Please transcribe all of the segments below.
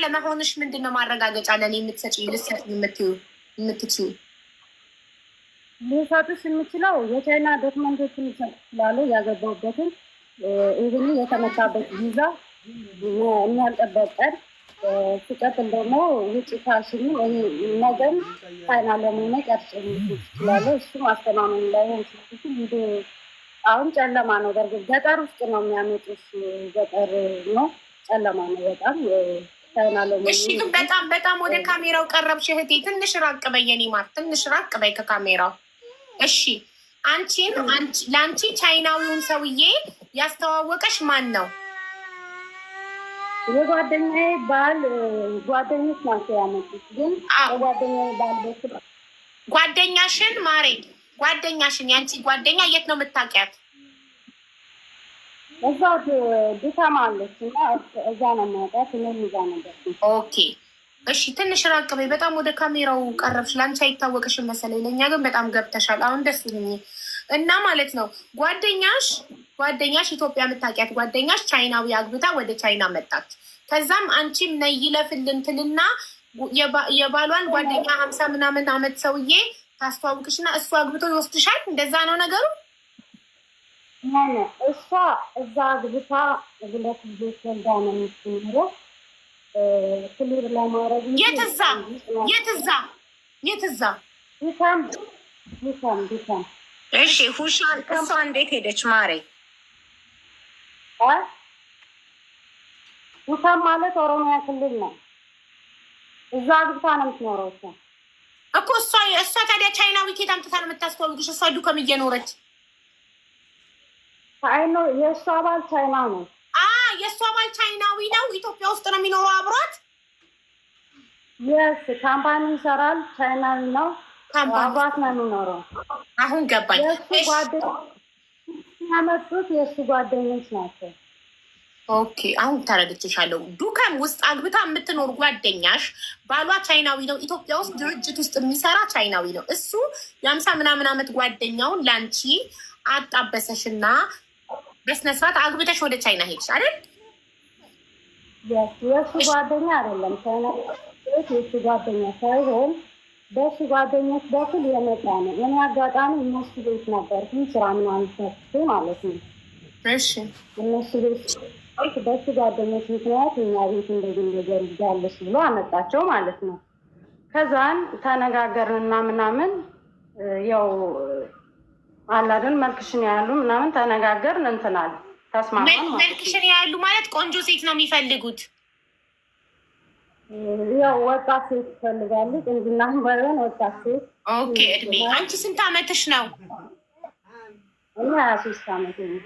ለመሆንሽ ምንድነው ማረጋገጫ ለኔ የምትሰጪኝ? ልትሰጪኝ የምትችይው? ልሰጥሽ የምችለው የቻይና ዶክመንቶችን ስላሉ ያገባሁበትን ይህን የተመታበት ቪዛ የሚያልጠበቀን ሲቀጥል ደግሞ ውጭ ካልሽኝ ነገም ቻይና ለመሆነ ቀርጭ ይችላለሁ። እሱም አስተማመን ላይሆን ሲል ቪዲዮ አሁን ጨለማ ነው። በርግጥ ገጠር ውስጥ ነው የሚያመጡት። ገጠር ነው፣ ጨለማ ነው በጣም ቻይና ለመሆነ። እሺ ግን በጣም ወደ ካሜራው ቀረብሽ እህቴ። ትንሽ ራቅ በይ የኔ ማር፣ ትንሽ ራቅ በይ ከካሜራው። እሺ ለአንቺ ቻይናዊውን ሰውዬ ያስተዋወቀሽ ማን ነው? የጓደኛዬ ባል ጓደኞች ናቸው ያመጡት። ግን ጓደኛዬ ባል በኩል ጓደኛሽን ማሬ፣ ጓደኛሽን ያንቺ ጓደኛ የት ነው የምታውቂያት? እዛው ዱካማ አለች እና እዛ ነው የማውቃት። እኔም እዛ ነበር። ኦኬ እሺ፣ ትንሽ ራቅ በይ። በጣም ወደ ካሜራው ቀረብሽ። ለአንቺ አይታወቅሽም መሰለኝ፣ ለእኛ ግን በጣም ገብተሻል። አሁን ደስ ይለኝ እና ማለት ነው ጓደኛሽ ኢትዮጵያ የምታውቂያት ጓደኛሽ ቻይናዊ አግብታ ወደ ቻይና መጣች። ከዛም አንቺም ነይ ይለፍልን ትልና የባሏን ጓደኛ 50 ምናምን አመት ሰውዬ ታስተዋውቅሽና እሱ አግብቶ ይወስድሻል። እንደዛ ነው ነገሩ። እሷ እዛ አግብታ ሁለት ልጆች ወልዳ ነው የምትኖረው። ክሊር ለማድረግ የትዛ ዱካም እሺ ሁሻን እሷ እንዴት ሄደች ማሬ? ዱካም ማለት ኦሮሚያ ክልል ነው። እዛ አግብታ ነው የምትኖረው እኮ እሷ ታዲያ ቻይናዊ ኬት አምጥታ ነው የምታስተዋውቅሽ? እሷ ዱካም እየኖረች የእሷ ባል ቻይና ነው። የእሷ ባል ቻይናዊ ነው። ኢትዮጵያ ውስጥ ነው የሚኖረው አብሯት። የስ ካምፓኒ ይሰራል። ቻይናዊ ነው። አብሯት ነው የሚኖረው። አሁን ገባኝ። ያመጡት የእሱ ጓደኞች ናቸው። ኦኬ አሁን ተረድቼሻለሁ። ዱካም ውስጥ አግብታ የምትኖር ጓደኛሽ ባሏ ቻይናዊ ነው። ኢትዮጵያ ውስጥ ድርጅት ውስጥ የሚሰራ ቻይናዊ ነው። እሱ የ50 ምናምን አመት ጓደኛውን ለአንቺ አጣበሰሽና በስነስርዓት አግብተሽ ወደ ቻይና ሄድሽ አይደል? የእሱ ጓደኛ አይደለም። ቻይና የእሱ ጓደኛ ሳይሆን በእሱ ጓደኞች በኩል የመጣ ነው። እኔ አጋጣሚ እነሱ ቤት ነበርኩኝ ስራ ምናምን ሰርቼ ማለት ነው። እሺ እነሱ ቤት በእሱ ጓደኞች ምክንያት እኛ ቤት እንደዚህ ነገር ያለች ብሎ አመጣቸው ማለት ነው። ከዛን ተነጋገርንና ምናምን ያው አላደን መልክሽን ያሉ ምናምን ተነጋገርን እንትናል ተስማማን። መልክሽን ያሉ ማለት ቆንጆ ሴት ነው የሚፈልጉት? ያው ወጣት ሴት ይፈልጋሉ። እንግዲህ ባይሆን ወጣት ሴት። ኦኬ እድሜ አንቺ ስንት አመትሽ ነው? እኔ 23 አመት ነው።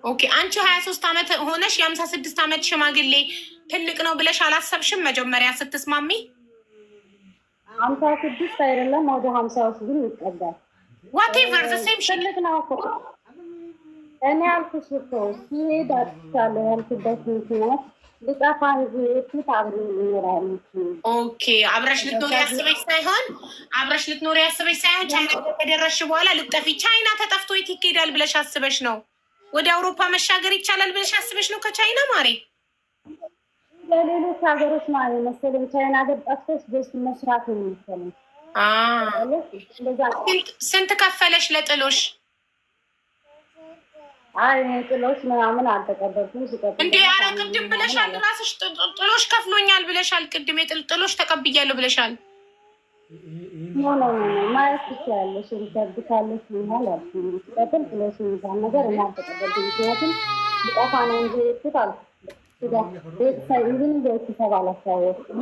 ኦኬ አንቺ 23 አመት ሆነሽ የ56 አመት ሽማግሌ ትልቅ ነው ብለሽ አላሰብሽም መጀመሪያ ስትስማሚ? 56 አይደለም ወደ 50 ውስጥ ግን ይጠጋል። ዋቴቨር ዘሴም ትልቅ ነው እኮ እኔ ያልኩሽ እኮ ሲሄድ አጥቻለሁ ያልኩበት ምክንያት ልጠፋ እንጂ የፊት አብሬ ይኖራል። ኦኬ አብረሽ ልትኖሪ ያስበሽ ሳይሆን ቻይና ከደረስሽ በኋላ ልጠፊ። ቻይና ተጠፍቶ የት ይሄዳል ብለሽ አስበሽ ነው? ወደ አውሮፓ መሻገር ይቻላል ብለሽ አስበሽ ነው ከቻይና ማሬ? ለሌሎች ሀገሮች ማለት መሰለኝ ቻይና ሀገር ጠፍተሽ ቤት መስራት ነው የሚመስለኝ። ስንት ከፈለሽ ለጥሎሽ? አይ ጥሎሽ ምናምን አልተቀበልኩም። እንዴ ኧረ ቅድም ብለሻል፣ ራስሽ ጥሎሽ ከፍሎኛል ብለሻል። ቅድም ጥሎሽ ተቀብያለሁ ብለሻል። ማየት ትችያለሽ። ሪከርድ ካለሽ ይሆናል አልኩኝ። ሲቀጥል ጥሎሽ የሚባል ነገር አልተቀበልኩም። ምክንያቱም ልጠፋ ነው እንጂ የሄድኩት አልኩ። ቤተሰብ አላስታወቅኩም።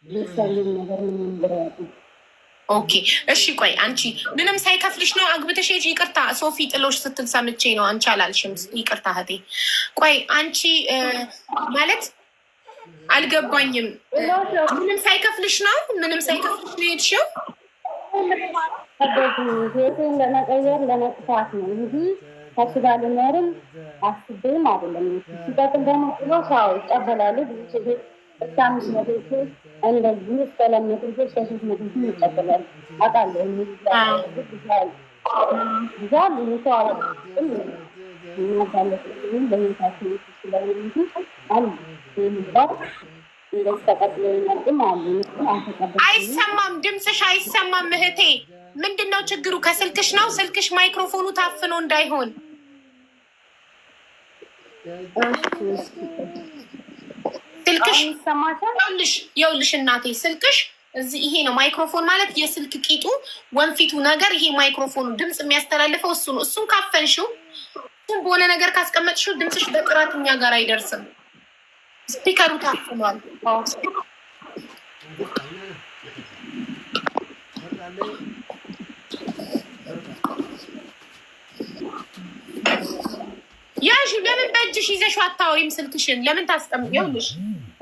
ቤተሰብ ነገር ምን ብረያጡ። ኦኬ እሺ ቆይ አንቺ ምንም ሳይከፍልሽ ነው አግብተሽ ሄጂ? ይቅርታ ሶፊ ጥሎሽ ስትል ሰምቼ ነው። አንቺ አላልሽም። ይቅርታ እህቴ። ቆይ አንቺ ማለት አልገባኝም። ምንም ሳይከፍልሽ ነው የሄድሽው? ቤቴን ለመቀየር ለመጥፋት ነው እንጂ ከሱ ጋር ልኖርም አስቤም አይደለም። ሲቀጥል ደግሞ ጥሎሽ ይቀበላሉ ብዙ እስከ 500 እንደዚህ እስከለመጡ እስከ 300 ይቀበላል አውቃለሁ። እንደዚህ ተቀብሎ ይመልም አሉ። አይሰማም፣ ድምፅሽ አይሰማም እህቴ። ምንድን ነው ችግሩ? ከስልክሽ ነው? ስልክሽ ማይክሮፎኑ ታፍኖ እንዳይሆን ስልክሽ ይኸውልሽ እናቴ ስልክሽ እዚህ ይሄ ነው ማይክሮፎን ማለት የስልክ ቂጡ ወንፊቱ ነገር ይሄ ማይክሮፎኑ ድምፅ የሚያስተላልፈው እሱ ነው። እሱን ካፈንሽው እሱን በሆነ ነገር ካስቀመጥሽው ድምፅሽ በጥራት እኛ ጋር አይደርስም። ስፒከሩ ታፍኗል። ያዥ ለምን በእጅሽ ይዘሽው አታወሪም? ስልክሽን ለምን ታስቀምጥ? ይኸውልሽ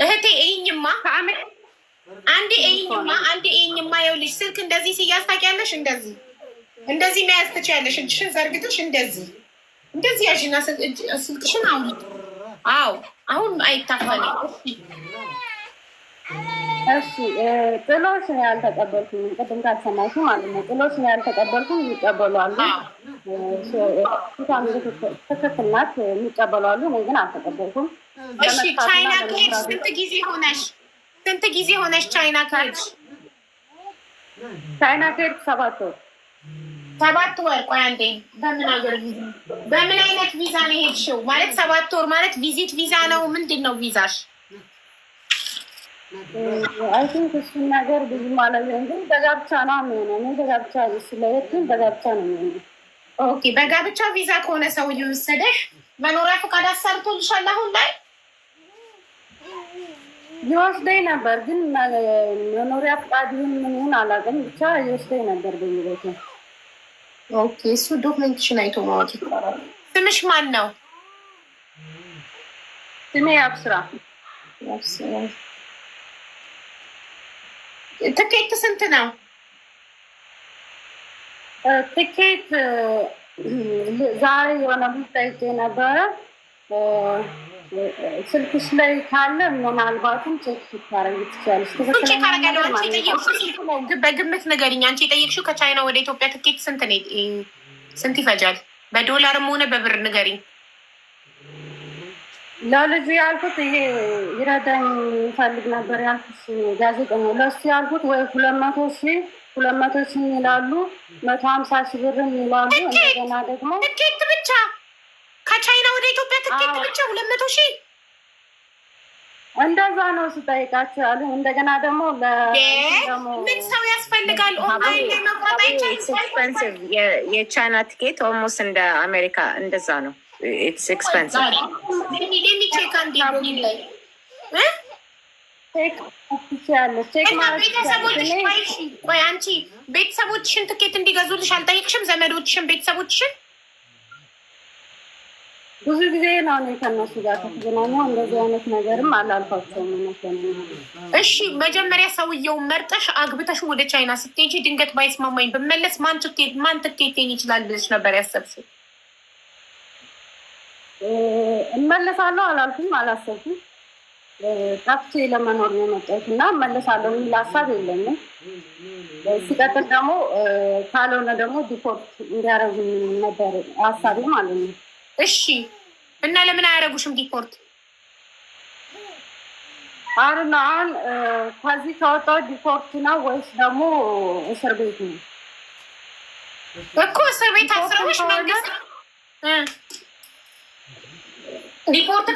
እህቴ እይኝማ አንዴ እይኝማ ይኸውልሽ ስልክ እንደዚህ ሲያዝ ታውቂያለሽ? እንደዚህ መያዝ ትችያለሽ። እጅሽን ዘርግተሽ እንደዚህ ያዥና ስልክሽን አውሪ። አዎ አሁን አይታፈንም። እሺ ጥሎሽ ነው ያልተቀበልኩኝ። ቅድም ካልሰማሽ ማለት ነው። ጥሎሽ ነው ያልተቀበልኩኝ። ይቀበሉ አሉ። ትክክል ናት። የሚቀበሉ አሉ። እኔ ግን አልተቀበልኩም። እሺ ቻይና ከሄድሽ ስንት ጊዜ ሆነሽ ቻይና ከሄድሽ? ቻይና ከሄድሽ 7 ወር። 7 ወር። ቆይ አንዴ በምን አይነት ቪዛ ነው የሄድሽው? ማለት 7 ወር ማለት ቪዚት ቪዛ ነው? ምንድን ነው ቪዛሽ? አይ ቲንክ እሱን ነገር ብዙ ማለት ነው። ግን በጋብቻ ነው የሚሆነው። እኔ በጋብቻ ስለሄድኩኝ በጋብቻ ነው የሚሆነው። ኦኬ በጋብቻ ቪዛ ከሆነ ሰውዬው ወሰደሽ መኖሪያ ፈቃድ አሰርቶልሻል? አሁን ላይ ይወስደኝ ነበር፣ ግን መኖሪያ ፈቃድ ምን አላውቅም። ብቻ ይወስደኝ ነበር በየቦታ። ኦኬ እሱ ዶክመንትሽን አይቶ ማወቅ ይቻላል። ስምሽ ማን ነው? ስሜ አብስራ። ትኬት ስንት ነው? ትኬት ዛሬ የሆነ ጠይቄ ነበረ። ስልክሽ ላይ ካለ ምናልባትም ቼክ ታረጊ ትችያለሽ። በግምት ንገሪኝ። አንቺ የጠየቅሽው ከቻይና ወደ ኢትዮጵያ ትኬት ስንት ይፈጃል? በዶላርም ሆነ በብር ንገሪኝ። ለልጁ ያልኩት ይሄ ይረዳኝ ፈልግ ነበር ያልኩት ጋዜጠኛ ለሱ ያልኩት ወይ 200,000 ይላሉ፣ 150,000 ብርም ይላሉ። እንደገና ደግሞ ትኬት ብቻ ከቻይና ወደ ኢትዮጵያ ትኬት ብቻ 200,000 እንደዛ ነው ስጠይቃቸው ያሉ። እንደገና ደግሞ ምን ሰው ያስፈልጋል? ኦንላይን ላይ መቁረጥ አይቻልም። የቻይና ትኬት ኦልሞስት እንደ አሜሪካ እንደዛ ነው። ኢትስ ኤክስፐንሲቭ። ቆይ አንቺ ቤተሰቦችሽን ትኬት እንዲገዙልሽ አልጠየቅሽም? ዘመዶችሽን ቤተሰቦችሽን? ብዙ ጊዜ ነው እኔ ከእነሱ ጋር ከተገናኘሁ እንደዚህ አይነት ነገርም አላልኳቸውም። እሺ መጀመሪያ ሰውየውን መርጠሽ አግብተሽ ወደ ቻይና ስትሄጂ ድንገት ባይስማማኝ ብመለስ ማን ትኬቴን ይችላል ብለሽ ነበር ያሰብሽው? እመለሳለሁ አላልኩም፣ አላሰብኩም። ጠፍቼ ለመኖር ነው የመጣሁት እና እመለሳለሁ የሚል ሀሳብ የለኝም። ሲቀጥል ደግሞ ካልሆነ ደግሞ ዲፖርት እንዲያደርጉኝ ነበር ሀሳቤ ማለት ነው። እሺ እና ለምን አያደርጉሽም ዲፖርት? አሁን ከዚህ ከወጣሁ ዲፖርት ነው ወይስ ደግሞ እስር ቤት ነው? እኮ እስር ቤት አስረውሽ መንግስት ዲፖርት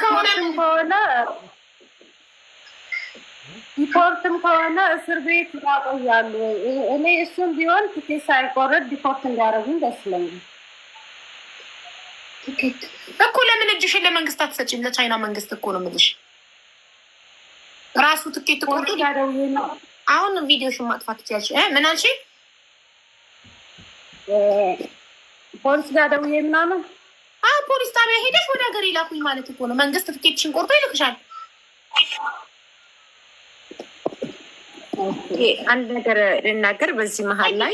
ዲፖርትም ከሆነ እስር ቤት ያቆያሉ። እኔ እሱም ቢሆን ትኬት ሳይቆረጥ ዲፖርት እንዲያደርጉኝ ደስ ይለኛል እኮ። ለምን እጅሽን ለመንግስት አትሰጪም? ለቻይና መንግስት እኮ ነው የምልሽ። ራሱ ትኬት ቆርጦ አሁን ቪዲዮሽን ማጥፋት ትችያለሽ። ምን አልሽ? ፖሊስ ጋር ደውዬ ምናምን ፖሊስ ጣቢያ ሄደሽ ወደ ሀገር ይላኩኝ ማለት እኮ ነው። መንግስት ትኬትሽን ቆርጦ ይልክሻል። አንድ ነገር ልናገር በዚህ መሀል ላይ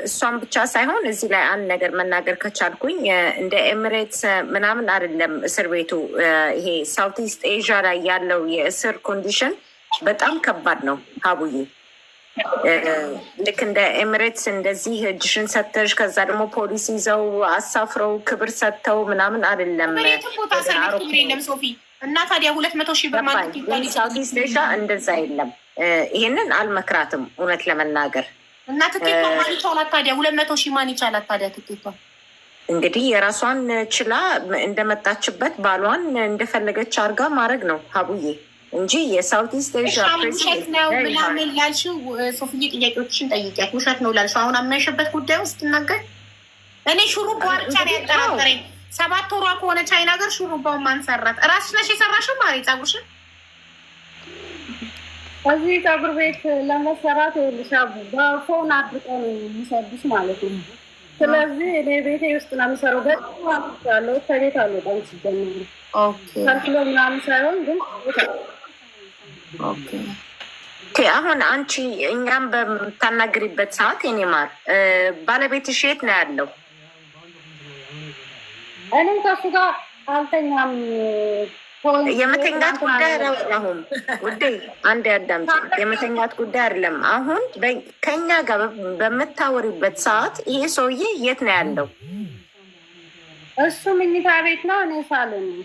እሷን ብቻ ሳይሆን እዚህ ላይ አንድ ነገር መናገር ከቻልኩኝ እንደ ኤሚሬትስ ምናምን አይደለም እስር ቤቱ። ይሄ ሳውት ኢስት ኤዥያ ላይ ያለው የእስር ኮንዲሽን በጣም ከባድ ነው ሀቡዬ። ልክ እንደ ኤሚሬትስ እንደዚህ እጅሽን ሰተሽ ከዛ ደግሞ ፖሊስ ይዘው አሳፍረው ክብር ሰጥተው ምናምን አይደለም። ቦታ ክብር የለም ሶፊ እና ታዲያ 200,000 ብር ማለት ሳውቲስት ኤዥያ እንደዛ የለም። ይሄንን አልመክራትም እውነት ለመናገር እና ትኬቷ ማን ይቻላት ታዲያ? 200,000 ማን ይቻላት ታዲያ? ትኬቷ እንግዲህ የራሷን ችላ እንደመጣችበት ባሏን እንደፈለገች አድርጋ ማድረግ ነው ሀቡዬ እንጂ የሳውቲስት ኤዥያ ውሸት ነው ምናምን ላልሽው ሶፍዬ ጥያቄዎችን ጠይቂያት። ውሸት ነው ላልሽው አሁን አመንሽበት ጉዳይ ውስጥ ትናገር። እኔ ሹሩባዋ ብቻ ነው ያጠራጠረኝ። 7 ወሯ ከሆነ ቻይና ሀገር ሹሩባውን ማን ሰራት? እራስሽ ነሽ የሰራሽው ማሪ ፀጉርሽን? እዚህ ፀጉር ቤት ለመሰራት ይኸውልሽ በፎን አድርቀው ነው የሚሰዱሽ ማለት ነው። ስለዚህ እኔ ቤቴ ውስጥ ነው የምሰራው። በጣም ያለው ከቤት አልወጣም ሲጀምር ከፍሎ ምናምን ሳይሆን ግን አሁን አንቺ እኛም በምታናግሪበት ሰዓት የኔ ማር ባለቤትሽ የት ነው ያለው? እኔም ከሱ ጋር አልተኛም። የመተኛት ጉዳይ አሁን ውዴ አንድ ያዳምጪ። የመተኛት ጉዳይ አይደለም። አሁን ከኛ ጋር በምታወሪበት ሰዓት ይሄ ሰውዬ የት ነው ያለው? እሱ መኝታ ቤት ነው፣ እኔ ሳሎን ነው።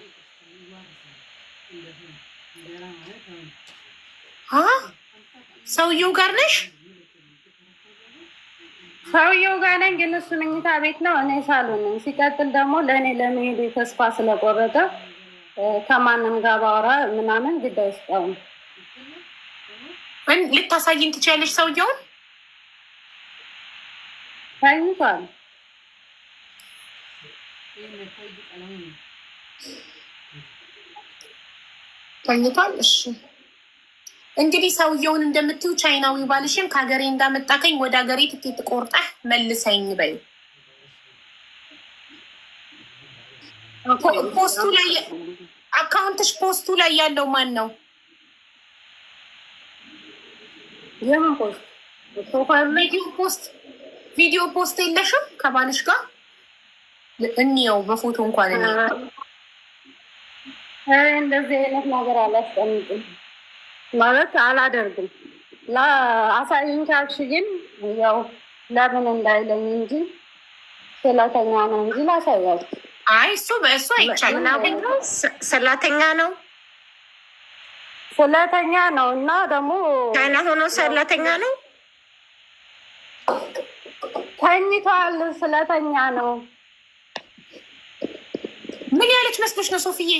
ሰውየው ጋር ነሽ? ሰውየው ጋር ነኝ፣ ግን እሱ መኝታ ቤት ነው፣ እኔ ሳሎን ነው። ሲቀጥል ደግሞ ለእኔ ለመሄድ ተስፋ ስለቆረጠ ከማንም ጋር ባወራ ምናምን ግዳይ ስጣው ልታሳይን ትችያለሽ? ሰውየውን ተኝቷል። ተኝቷል። እሺ እንግዲህ ሰውየውን እንደምትዩ ቻይናዊ ባልሽን ከሀገሬ እንዳመጣከኝ ወደ ሀገሬ ትኬት ቆርጠህ መልሰኝ በይ። ፖስቱ ላይ አካውንትሽ ፖስቱ ላይ ያለው ማን ነው? የምን ፖስት? ቪዲዮ ፖስት የለሽም ከባልሽ ጋር? እንየው በፎቶ እንኳን እንደዚህ አይነት ነገር አላስቀምጥም ማለት አላደርግም። አሳይኝ ካልሽ ግን ያው ለምን እንዳይለኝ እንጂ ስለተኛ ነው እንጂ ላሳያችሁ። አይ እሱ በእሱ አይቻልም። ሰላተኛ ነው ሰላተኛ ነው እና ደግሞ ቻይና ሆኖ ሰላተኛ ነው። ተኝቷል። ስለተኛ ነው። ምን ያለች መስሎች ነው ሶፍዬ?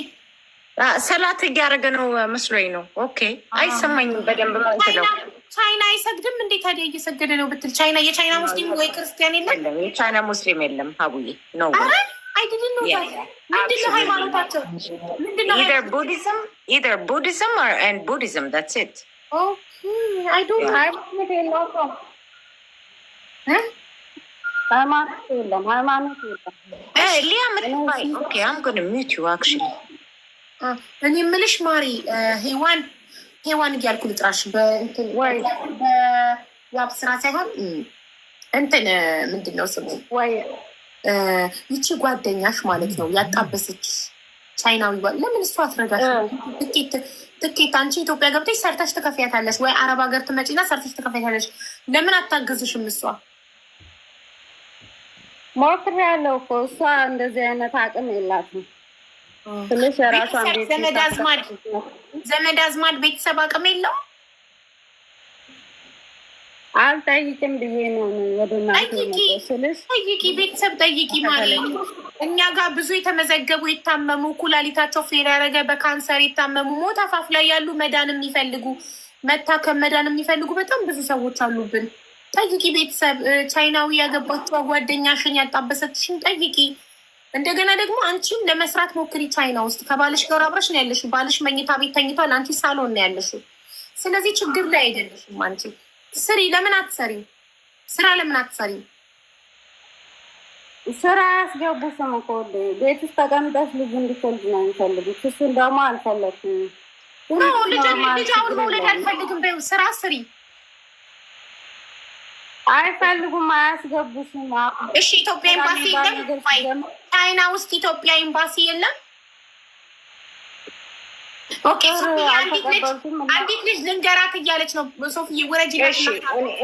ሰላት እያደረገ ነው መስሎኝ ነው። ኦኬ አይሰማኝም በደንብ ነው። ቻይና አይሰግድም እንዴ ታዲያ? እየሰገደ ነው ብትል ቻይና የቻይና ሙስሊም ወይ ክርስቲያን የለም? የቻይና ሙስሊም የለም ሀቡዬ ነው። አይደለም ምንድነው ሃይማኖታቸው? ምንድነው? either Buddhism and Buddhism, that's it. Okay, I don't ሃይማኖት የለም። Okay, I'm gonna mute you actually. እኔ የምልሽ ማሪ ሄዋን እያልኩ ልጥራሽ በዋብ ስራ ሳይሆን እንትን ምንድን ነው ስሙ? ይቺ ጓደኛሽ ማለት ነው ያጣበሰች ቻይናዊ ለምን እሷ አትረዳሽ? ትኬት አንቺ ኢትዮጵያ ገብተሽ ሰርተሽ ትከፍያታለሽ፣ ወይ አረብ ሀገር ትመጪና ሰርተሽ ትከፍያታለሽ። ለምን አታገዝሽም? እሷ ሞክሬያለሁ እኮ እሷ እንደዚህ አይነት አቅም የላትም። ዘመድ አዝማድ ቤተሰብ አቅም የለው። አልጠይቅም ብዬ ነው ጠይቂ፣ ቤተሰብ ጠይቂ ማለት እኛ ጋር ብዙ የተመዘገቡ የታመሙ ኩላሊታቸው ፌር ያደረገ በካንሰር የታመሙ ሞት አፋፍ ላይ ያሉ መዳን የሚፈልጉ መታከም መዳን የሚፈልጉ በጣም ብዙ ሰዎች አሉብን። ጠይቂ ቤተሰብ። ቻይናዊ ያገባችው ጓደኛሽን ያጣበሰችሽን ጠይቂ። እንደገና ደግሞ አንቺም ለመስራት ሞክሪ። ቻይና ውስጥ ከባልሽ ጋር አብረሽ ነው ያለሽው። ባልሽ መኝታ ቤት ተኝቷል፣ አንቺ ሳሎን ነው ያለሽው። ስለዚህ ችግር ላይ አይደለሽም አንቺ። ስሪ። ለምን አትሰሪ? ስራ ለምን አትሰሪ? ስራ ያስገቡሽም እኮ ቤት ውስጥ ተቀምጠሽ ልጅ እንድትወልድ ነው የሚፈልጉት። እሱን ደግሞ አልፈለግም። ልጅ አሁን መውለድ አልፈልግም በይው። ስራ ስሪ። አይፈልጉም፣ አያስገቡሽም። እሺ ኢትዮጵያ ኤምባሲ የለም? ቻይና ውስጥ ኢትዮጵያ ኤምባሲ የለም? ኦኬ አንዲት ልጅ ልንገራት እያለች ነው። ሶፊዬ ውረጅ።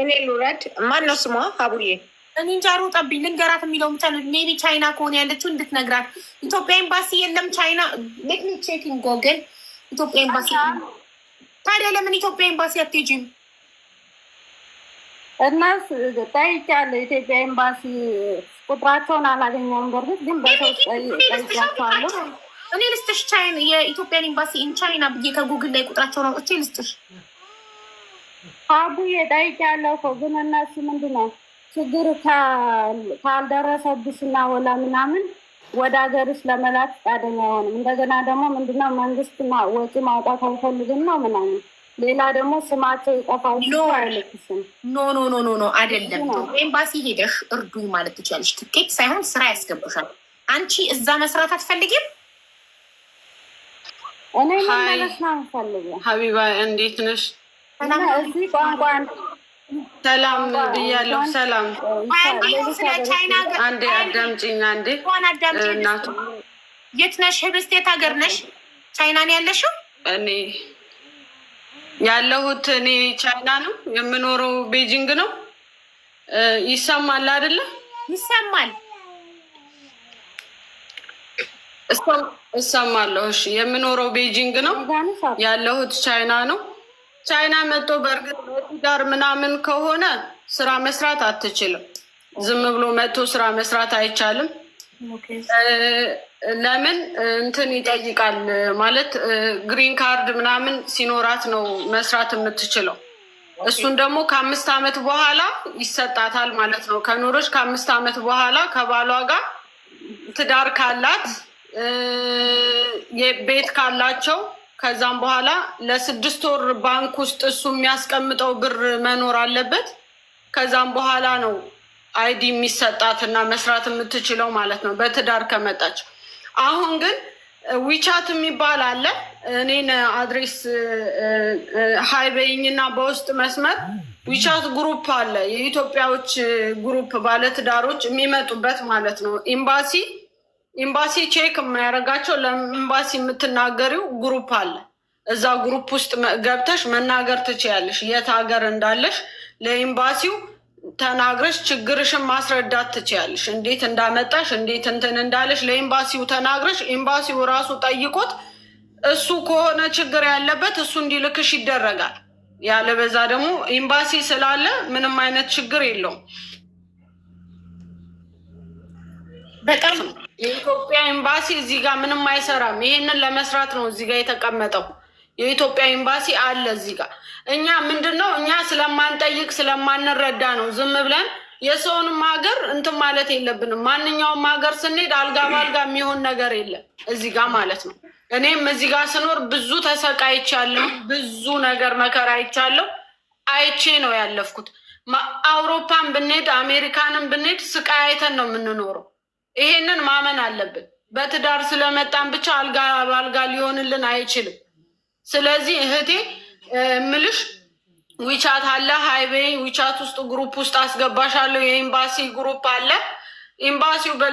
እኔ ልውረድ? ማን ነው ስሟ? አቡዬ እኔ እንጃ ሩጠብኝ። ልንገራት የሚለው ብቻ ሜቢ ቻይና ከሆነ ያለችው እንድትነግራት። ኢትዮጵያ ኤምባሲ የለም ቻይና። ሌት ሚ ቼክ ኢን ጎግል ኢትዮጵያ ኤምባሲ። ታዲያ ለምን ኢትዮጵያ ኤምባሲ አትሄጂም? እናስ ጠይቄያለሁ። ኢትዮጵያ ኤምባሲ ቁጥራቸውን አላገኘሁም። በእርግጥ ግን በሰው ጠይቄያቸዋለሁ። እኔ ልስጥሽ ቻይና የኢትዮጵያን ኤምባሲ ኢን ቻይና ብዬ ከጉግል ላይ ቁጥራቸውን አውጥቼ ልስጥሽ። አቡዬ ጠይቄያለሁ እኮ ግን እነሱ ምንድን ነው ችግር ካልደረሰብሽና ወላ ምናምን ወደ ሀገርሽ ለመላክ ፈቃደኛ አይሆንም። እንደገና ደግሞ ምንድነው መንግስት ወጪ ማውጣት አይፈልግም ነው ምናምን። ሌላ ደግሞ ስማቸው ይጠፋል። አይልክሽም። ኖ አይደለም። ኤምባሲ ሄደሽ እርዱኝ ማለት ትችላለሽ። ትኬት ሳይሆን ስራ ያስገቡሻል። አንቺ እዛ መስራት አትፈልጊም? እኔ መመለስ ነው የምፈልገው። ሀቢባ እንዴት ነሽ? እዚህ ቋንቋ ሰላም ብያለሁ። ሰላም ስለ ቻይና አንዴ አዳምጪኝ። አንዴ እናቱ የት ነሽ? ህብስት የት ሀገር ነሽ? ቻይና ነው ያለሽው? እኔ ያለሁት ቻይና ነው የምኖረው፣ ቤጂንግ ነው። ይሰማል አይደለ? ይሰማል። እሰማለሁ። እሺ የምኖረው ቤጂንግ ነው፣ ያለሁት ቻይና ነው። ቻይና መጥቶ በእርግጥ ጋር ምናምን ከሆነ ስራ መስራት አትችልም። ዝም ብሎ መጥቶ ስራ መስራት አይቻልም። ለምን እንትን ይጠይቃል ማለት ግሪን ካርድ ምናምን ሲኖራት ነው መስራት የምትችለው። እሱን ደግሞ ከ5 ዓመት በኋላ ይሰጣታል ማለት ነው። ከኖሮች ከ5 ዓመት በኋላ ከባሏ ጋር ትዳር ካላት ቤት ካላቸው ከዛም በኋላ ለ6 ወር ባንክ ውስጥ እሱ የሚያስቀምጠው ብር መኖር አለበት። ከዛም በኋላ ነው አይዲ የሚሰጣት እና መስራት የምትችለው ማለት ነው በትዳር ከመጣች። አሁን ግን ዊቻት የሚባል አለ። እኔን አድሬስ ሀይበይኝና በውስጥ መስመር ዊቻት ግሩፕ አለ። የኢትዮጵያዎች ግሩፕ ባለትዳሮች የሚመጡበት ማለት ነው። ኤምባሲ ቼክ የሚያደርጋቸው ለኤምባሲ የምትናገሪው ግሩፕ አለ። እዛ ግሩፕ ውስጥ ገብተሽ መናገር ትችያለሽ። የት ሀገር እንዳለሽ ለኤምባሲው ተናግረሽ ችግርሽን ማስረዳት ትችያለሽ። እንዴት እንዳመጣሽ እንዴት እንትን እንዳለሽ ለኤምባሲው ተናግረሽ ኤምባሲው ራሱ ጠይቆት እሱ ከሆነ ችግር ያለበት እሱ እንዲልክሽ ይደረጋል። ያለበዛ ደግሞ ኤምባሲ ስላለ ምንም አይነት ችግር የለውም። በጣም የኢትዮጵያ ኤምባሲ እዚህ ጋር ምንም አይሰራም። ይሄንን ለመስራት ነው እዚህ ጋር የተቀመጠው። የኢትዮጵያ ኤምባሲ አለ እዚህ ጋር። እኛ ምንድነው እኛ ስለማንጠይቅ ስለማንረዳ ነው ዝም ብለን የሰውንም ሀገር እንትን ማለት የለብንም። ማንኛውም ሀገር ስንሄድ አልጋ ባልጋ የሚሆን ነገር የለም እዚህ ጋር ማለት ነው። እኔም እዚህ ጋር ስኖር ብዙ ተሰቃይቻለሁ፣ ብዙ ነገር መከራ አይቻለሁ። አይቼ ነው ያለፍኩት። አውሮፓን ብንሄድ አሜሪካንን ብንሄድ ስቃይ አይተን ነው የምንኖረው። ይሄንን ማመን አለብን። በትዳር ስለመጣን ብቻ አልጋ ባልጋ ሊሆንልን አይችልም። ስለዚህ እህቴ ምልሽ ዊቻት አለ፣ ሃይቤይ ዊቻት ውስጥ ግሩፕ ውስጥ አስገባሻለሁ። የኤምባሲ ግሩፕ አለ።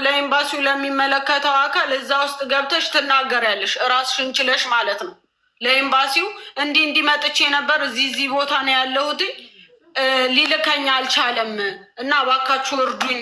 ለኤምባሲው ለሚመለከተው አካል እዛ ውስጥ ገብተሽ ትናገሪያለሽ፣ እራስሽን ችለሽ ማለት ነው። ለኤምባሲው እንዲህ መጥቼ ነበር እዚህ ቦታ ነው ያለሁት ሊልከኝ አልቻለም እና እባካችሁ እርዱኝ